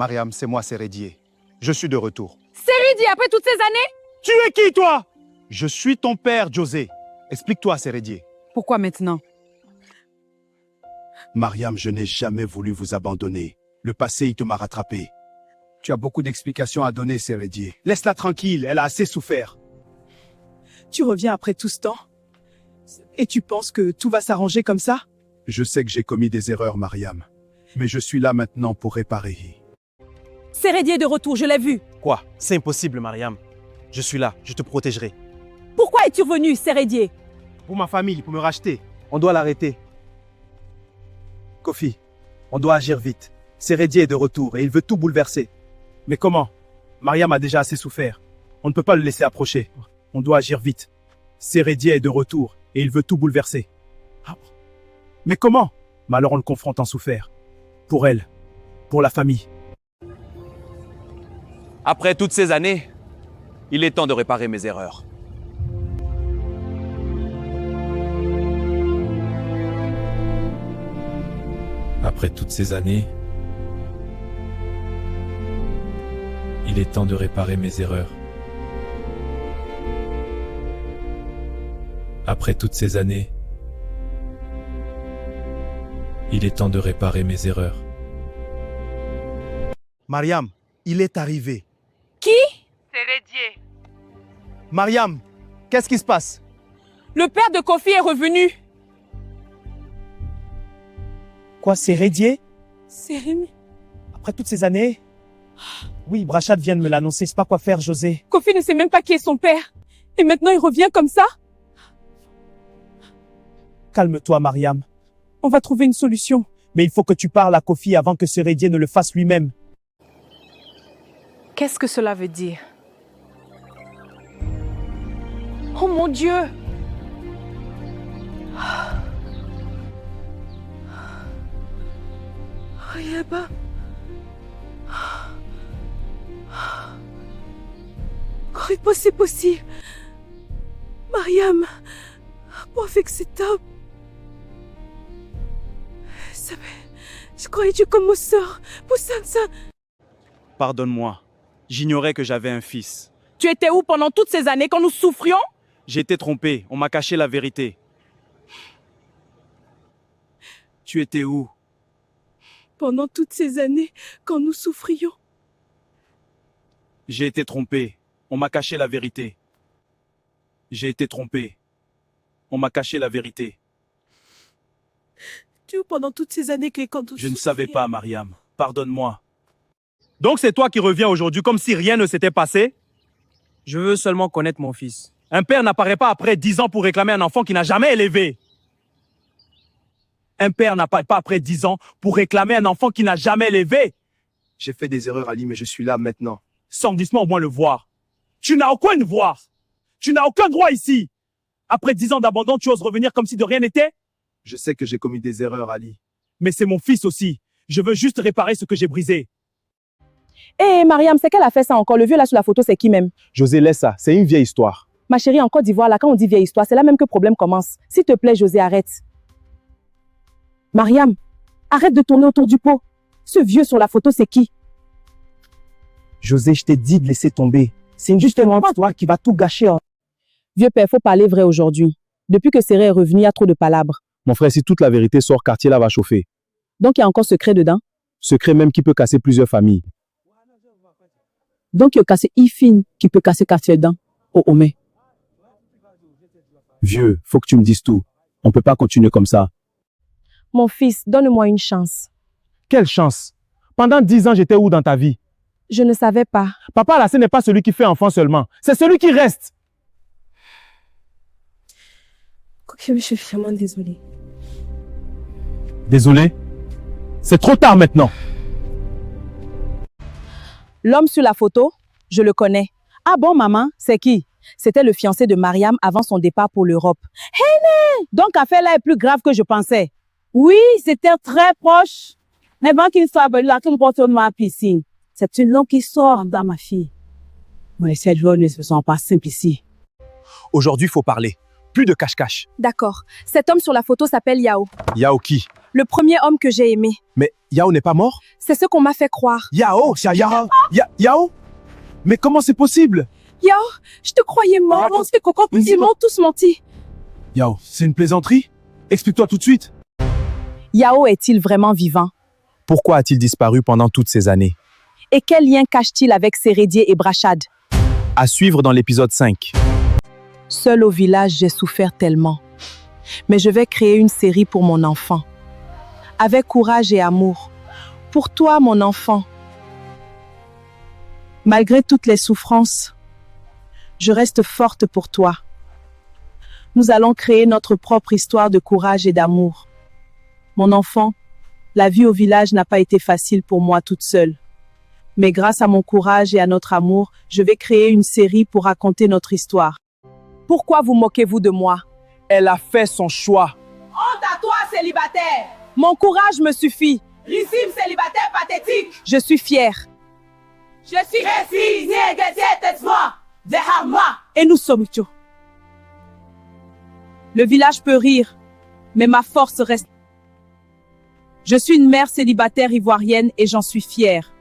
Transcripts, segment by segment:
Mariam, c'est moi, Sérédié. Je suis de retour. Sérédié, après toutes ces années? Tu es qui, toi? Je suis ton père, José. Explique-toi, Sérédié. Pourquoi maintenant? Mariam, je n'ai jamais voulu vous abandonner. Le passé, il te m'a rattrapé. Tu as beaucoup d'explications à donner, Sérédié. Laisse-la tranquille, elle a assez souffert. Tu reviens après tout ce temps? Et tu penses que tout va s'arranger comme ça? Je sais que j'ai commis des erreurs, Mariam. Mais je suis là maintenant pour réparer. Sérédié est de retour, je l'ai vu. Quoi? C'est impossible, Mariam. Je suis là, je te protégerai. Pourquoi es-tu venu, Sérédié? Pour ma famille, pour me racheter. On doit l'arrêter. Kofi, on doit agir vite. Sérédié est de retour et il veut tout bouleverser. Mais comment? Mariam a déjà assez souffert. On ne peut pas le laisser approcher. On doit agir vite. Sérédié est de retour et il veut tout bouleverser. Mais comment? Mais alors on le confronte en souffert. Pour elle, pour la famille. Après toutes ces années, il est temps de réparer mes erreurs. Après toutes ces années, il est temps de réparer mes erreurs. Après toutes ces années, il est temps de réparer mes erreurs. Mariam, il est arrivé. Qui? Sérédié. Mariam, qu'est-ce qui se passe? Le père de Kofi est revenu. Quoi, Sérédié? Sérédié? Après toutes ces années? Oui, Brachat vient de me l'annoncer, c'est pas quoi faire, José. Kofi ne sait même pas qui est son père. Et maintenant il revient comme ça? Calme-toi, Mariam. On va trouver une solution. Mais il faut que tu parles à Kofi avant que Sérédié ne le fasse lui-même. Qu'est-ce que cela veut dire? Oh mon Dieu! Yaba. Comment c'est possible? Mariam, pour avec cet homme. Je croyais que comme mon sœur, pour ça. Pardonne-moi. J'ignorais que j'avais un fils. Tu étais où pendant toutes ces années quand nous souffrions? J'ai été trompé. On m'a caché la vérité. Tu étais où? Pendant toutes ces années quand nous souffrions. J'ai été trompé. On m'a caché la vérité. J'ai été trompé. On m'a caché la vérité. Tu es où pendant toutes ces années que quand nous Je ne savais pas, Mariam. Pardonne-moi. Donc c'est toi qui reviens aujourd'hui comme si rien ne s'était passé? Je veux seulement connaître mon fils. Un père n'apparaît pas après 10 ans pour réclamer un enfant qu'il n'a jamais élevé. Un père n'apparaît pas après 10 ans pour réclamer un enfant qu'il n'a jamais élevé. J'ai fait des erreurs, Ali, mais je suis là maintenant. Sors dis-moi au moins le voir. Tu n'as aucun devoir. Tu n'as aucun droit ici. Après 10 ans d'abandon, tu oses revenir comme si de rien n'était? Je sais que j'ai commis des erreurs, Ali. Mais c'est mon fils aussi. Je veux juste réparer ce que j'ai brisé. Hé, Mariam, c'est qu'elle a fait ça encore? Le vieux là sur la photo, c'est qui même? José, laisse ça. C'est une vieille histoire. Ma chérie, en Côte d'Ivoire, là, quand on dit vieille histoire, c'est là même que le problème commence. S'il te plaît, José, arrête. Mariam, arrête de tourner autour du pot. Ce vieux sur la photo, c'est qui? José, je t'ai dit de laisser tomber. C'est une justement histoire qui va tout gâcher. Vieux père, faut parler vrai aujourd'hui. Depuis que Séré est revenu, il y a trop de palabres. Mon frère, si toute la vérité sort, quartier là va chauffer. Donc, il y a encore secret dedans? Secret même qui peut casser plusieurs familles. Donc, il y a cassé Ifine qui peut casser quartier dedans. Oh, mais. Vieux, faut que tu me dises tout. On peut pas continuer comme ça. Mon fils, donne-moi une chance. Quelle chance! Pendant 10 ans, j'étais où dans ta vie? Je ne savais pas. Papa, là, ce n'est pas celui qui fait enfant seulement. C'est celui qui reste. Je suis vraiment désolée. Désolé? C'est trop tard maintenant. L'homme sur la photo, je le connais. Ah bon, maman, c'est qui? C'était le fiancé de Mariam avant son départ pour l'Europe. Hey, donc l'affaire là est plus grave que je pensais. Oui, c'était très proche. Avant qu'il soit venu là, qu'il porte ma piscine. C'est une longue histoire dans ma fille. Mais ces jours ne sont pas simples ici. Aujourd'hui, il faut parler. Plus de cache-cache. D'accord. Cet homme sur la photo s'appelle Yao. Yao qui? Le premier homme que j'ai aimé. Mais Yao n'est pas mort? C'est ce qu'on m'a fait croire. Yao, c'est Yao. Yao? Mais comment c'est possible? Yao, je te croyais mort. On se fait comprendre. Ils m'ont tous menti. Yao, c'est une plaisanterie? Explique-toi tout de suite. Yao est-il vraiment vivant? Pourquoi a-t-il disparu pendant toutes ces années? Et quel lien cache-t-il avec Seredier et Brachad? À suivre dans l'épisode 5. Seul au village, j'ai souffert tellement. Mais je vais créer une série pour mon enfant. Avec courage et amour. Pour toi, mon enfant. Malgré toutes les souffrances, je reste forte pour toi. Nous allons créer notre propre histoire de courage et d'amour. Mon enfant, la vie au village n'a pas été facile pour moi toute seule. Mais grâce à mon courage et à notre amour, je vais créer une série pour raconter notre histoire. Pourquoi vous moquez-vous de moi? Elle a fait son choix. Honte à toi, célibataire! Mon courage me suffit. Rissime célibataire pathétique. Je suis fière. Je suis résigné, tête-moi. Derrière moi. Et nous sommes tous. Le village peut rire, mais ma force reste. Je suis une mère célibataire ivoirienne et j'en suis fière.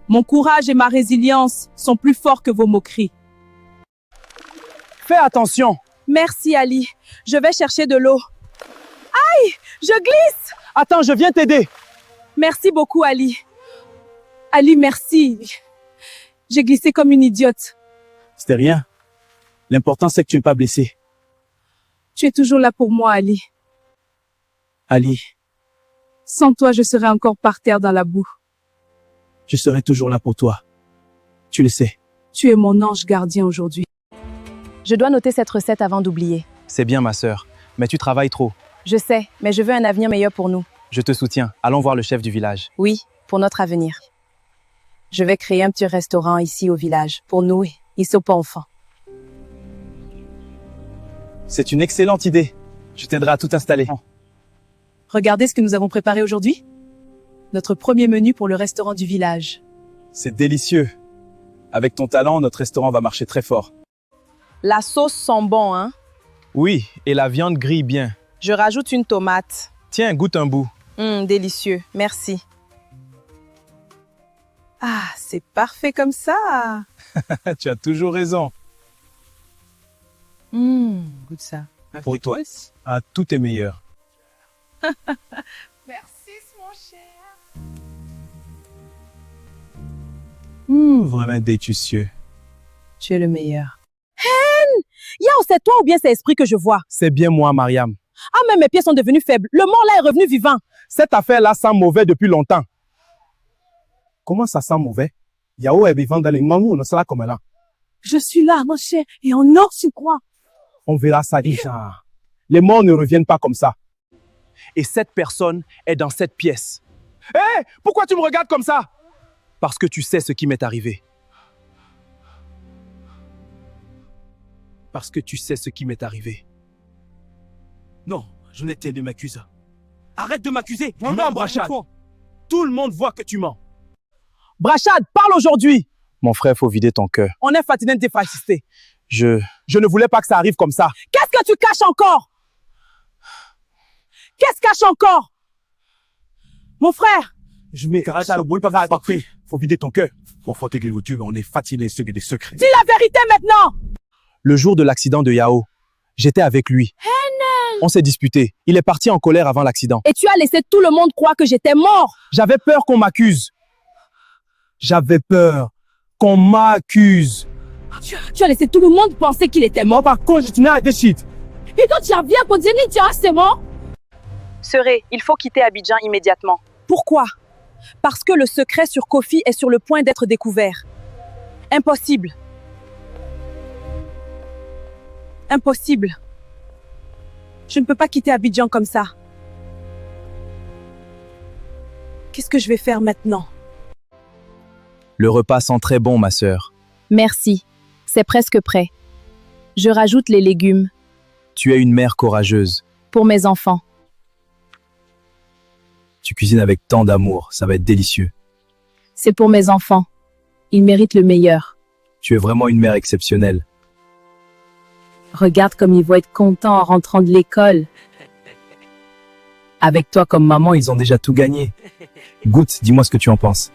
Mon courage et ma résilience sont plus forts que vos moqueries. Fais attention. Merci Ali. Je vais chercher de l'eau. Aïe, je glisse. Attends, je viens t'aider. Merci beaucoup Ali. Ali, merci. J'ai glissé comme une idiote. C'était rien. L'important, c'est que tu n'es pas blessé. Tu es toujours là pour moi, Ali. Ali, Sans toi, je serais encore par terre dans la boue. je serai toujours là pour toi. Tu le sais. Tu es mon ange gardien aujourd'hui. Je dois noter cette recette avant d'oublier. C'est bien, ma sœur, mais tu travailles trop. Je sais, mais je veux un avenir meilleur pour nous. Je te soutiens. Allons voir le chef du village. Oui, pour notre avenir. Je vais créer un petit restaurant ici au village, pour nous et ils sont pas enfants. C'est une excellente idée. Je t'aiderai à tout installer. Regardez ce que nous avons préparé aujourd'hui. Notre premier menu pour le restaurant du village. C'est délicieux. Avec ton talent, notre restaurant va marcher très fort. La sauce sent bon, hein? Oui, et la viande grille bien. Je rajoute une tomate. Tiens, goûte un bout. Délicieux, merci. Ah, c'est parfait comme ça. Tu as toujours raison. Goûte ça. Pour toi, tout est meilleur. Merci, mon cher. Vraiment délicieux. Tu es le meilleur. Hen! Yao, c'est toi ou bien c'est Esprit que je vois? C'est bien moi, Mariam. Ah, mais mes pieds sont devenus faibles. Le mort là est revenu vivant. Cette affaire-là sent mauvais depuis longtemps. Comment ça sent mauvais? Yao est vivant dans les mamous, on sera comme là. Je suis là, mon cher, et en or, tu crois. On verra ça déjà. Les morts ne reviennent pas comme ça. Et cette personne est dans cette pièce. Hé, pourquoi tu me regardes comme ça? Parce que tu sais ce qui m'est arrivé. Parce que tu sais ce qui m'est arrivé. Non, je n'étais de m'accuser. Arrête de m'accuser. Non, Brachad. Tout le monde voit que tu mens. Brachad, parle aujourd'hui. Mon frère, faut vider ton cœur. On est fatigué de fascistes. Je Je ne voulais pas que ça arrive comme ça. Qu'est-ce que tu caches encore? Qu'est-ce que cache encore? Mon frère! Je mets ça, oui, pas parfait. Faut vider ton cœur. Faut fatiguer le Dieu, on est fatigué des secrets. Dis la vérité maintenant! Le jour de l'accident de Yao, j'étais avec lui. On s'est disputé. Il est parti en colère avant l'accident. Et tu as laissé tout le monde croire que j'étais mort. J'avais peur qu'on m'accuse. J'avais peur qu'on m'accuse. Tu as laissé tout le monde penser qu'il était mort. Moi, par contre, je tenais à décider. Et quand tu reviens pour dire que c'est mort? Seré, il faut quitter Abidjan immédiatement. Pourquoi? Parce que le secret sur Kofi est sur le point d'être découvert. Impossible. Impossible. Je ne peux pas quitter Abidjan comme ça. Qu'est-ce que je vais faire maintenant? Le repas sent très bon, ma sœur. Merci. C'est presque prêt. Je rajoute les légumes. Tu es une mère courageuse. Pour mes enfants. Tu cuisines avec tant d'amour, ça va être délicieux. C'est pour mes enfants. Ils méritent le meilleur. Tu es vraiment une mère exceptionnelle. Regarde comme ils vont être contents en rentrant de l'école. Avec toi comme maman, ils ont déjà tout gagné. Goûte, dis-moi ce que tu en penses.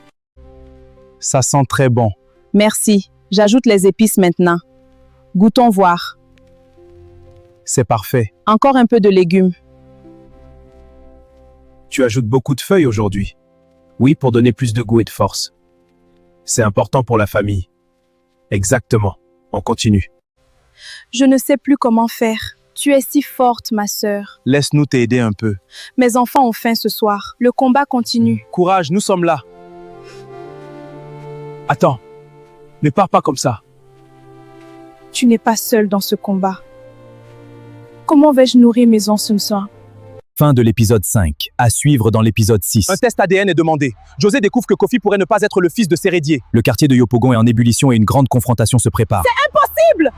Ça sent très bon. Merci. J'ajoute les épices maintenant. Goûtons voir. C'est parfait. Encore un peu de légumes. Tu ajoutes beaucoup de feuilles aujourd'hui. Oui, pour donner plus de goût et de force. C'est important pour la famille. Exactement. On continue. Je ne sais plus comment faire. Tu es si forte, ma sœur. Laisse-nous t'aider un peu. Mes enfants ont faim ce soir. Le combat continue. Courage, nous sommes là. Attends. Ne pars pas comme ça. Tu n'es pas seul dans ce combat. Comment vais-je nourrir mes enfants? Fin de l'épisode 5. À suivre dans l'épisode 6. Un test ADN est demandé. José découvre que Kofi pourrait ne pas être le fils de Sérédié. Le quartier de Yopougon est en ébullition et une grande confrontation se prépare. Impossible!